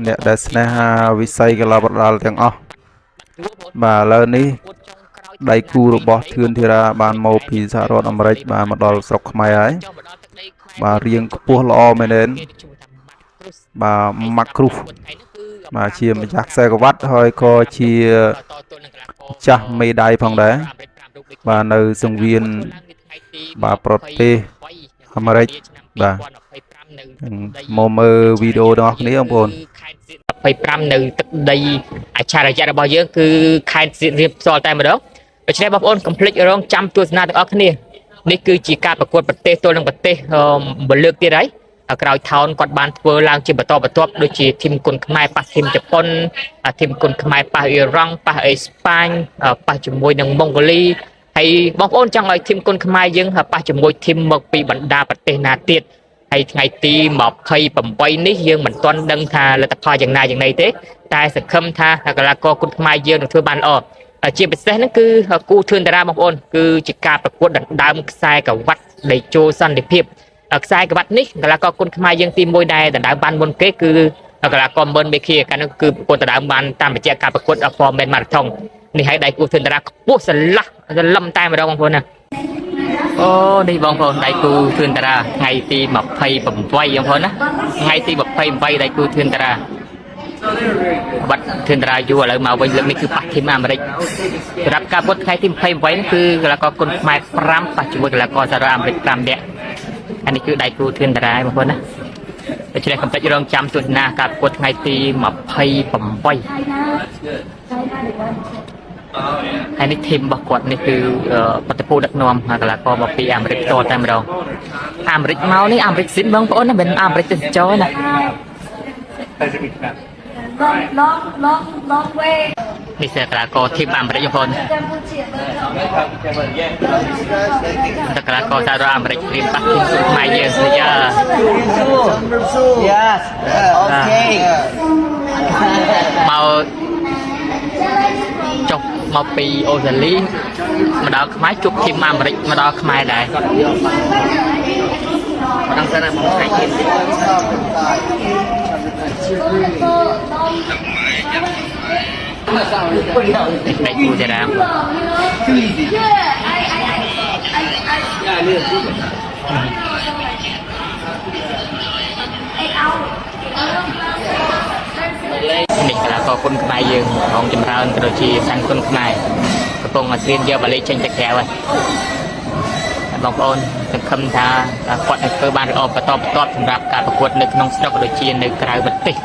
អ្នកដែលស្នេហាវិស័យកីឡាប្រដាល់ទាំងអស់បាទឥឡូវនេះដៃគូរបស់ធឿនធីរ៉ាបានមកពីសហរដ្ឋអាមេរិកបានមកដល់ស្រុកខ្មែរហើយបាទរៀងខ្ពស់ល្អមែនទេបាទម៉ាក់គ្រូសបាទជាម្ចាស់ខ្សែក្រវ៉ាត់ហើយក៏ជាចាស់មេដាយផងដែរបាទនៅសង្វៀនបាទប្រទេសអាមេរិកបាទមកមើលវីដេអូទាំងអស់គ្នាបងប្អូន25នៅទឹកដីអច្ឆរិយៈរបស់យើងគឺខេត្តសៀមរាបផ្ទាល់តែម្ដងដូច្នេះបងប្អូនកុំភ្លេចរងចាំទស្សនាទាំងអស់គ្នានេះគឺជាការប្រកួតប្រទេសទល់នឹងប្រទេសមួយលើកទៀតហើយក្រោយថោនគាត់បានធ្វើឡើងជាបន្តបន្ទាប់ដូចជាធីមគុនខ្មែរប៉ះធីមជប៉ុនធីមគុនខ្មែរប៉ះអ៊ីរ៉ង់ប៉ះអេស្ប៉ាញប៉ះជាមួយនឹងម៉ុងហ្គូលីហើយបងប្អូនចង់ឲ្យធីមគុនខ្មែរយើងប៉ះជាមួយធីមមកពីបណ្ដាប្រទេសណាទៀតហើយថ្ងៃទី28នេះយើងមិនទាន់ដឹងថាលទ្ធផលយ៉ាងណាយ៉ាងណីទេតែសង្ឃឹមថាកីឡាករគុនខ្មែរយើងនឹងធ្វើបានល្អជាពិសេសហ្នឹងគឺគូធឿនតារាបងប្អូនគឺជាការប្រកួតដណ្ដើមខ្សែក្រវ៉ាត់ដេជោសន្តិភាពខ្សែក្រវ៉ាត់នេះកីឡាករគុនខ្មែរយើងទី1ដែលដណ្ដើមបានមុនគេគឺកីឡាករមិនមេឃាកាលនោះគឺប្រកួតដណ្ដើមបានតាមរយៈការប្រកួត Formen Marathon នេះហើយដៃគូធឿនតារាខ្ពស់ស្រឡះសន្លឹមតែម្ដងបងប្អូនណាអូនេះបងប្អូនដៃគូធឿនតារាថ្ងៃទី28បងប្អូនណាថ្ងៃទី28ដៃគូធឿនតារាបាត់ធឿនតារាយូរឥឡូវមកវិញលើកនេះគឺប៉ះធីមអាមេរិកសម្រាប់ការប្រកួតថ្ងៃទី28នេះគឺកីឡាករគុនខ្មែរ5ប៉ះជាមួយកីឡាករសហរដ្ឋអាមេរិក5នាក់អានេះគឺដៃគូធឿនតារាបងប្អូនណាដូច្នេះកុំភ្លេចរងចាំទស្សនាការប្រកួតថ្ងៃទី28ហើយនេះធីមរបស់គាត់នេះគឺបទពូដឹកនាំកីឡាករមកពីអាមេរិកផ្ទាល់តែម្ដងអាមេរិកមកនេះអាមេរិកស៊ីនបងប្អូនណាមិនអាមេរិកទេសចរណា long way នេះជាកីឡាករធីមអាមេរិកបងប្អូនកីឡាករសហរដ្ឋអាមេរិករៀនប៉ះធីមខ្មែរយើងទៅយ៉ា Yes okay មកចុះមកពីអូស្ត្រាលីមកដល់ខ្មែរជួបធីមអាមេរិកមកដល់ខ្មែរដែរមិនដឹងថាមកថ្ងៃទៀតដៃគូតារានេះកីឡាករគុនខ្មែរយើងของចម្រើនក៏ដូចជាសាំងគុនខ្មែរកំពុងរៀនយកបាលីចេញទៅក្រៅហើយបងប្អូនសង្ឃឹមថាគាត់នឹងធ្វើបានល្អបន្តបន្ទាប់សម្រាប់ការប្រកួតនៅក្នុងស្រុកក៏ដូចជានៅក្រៅប្រទេស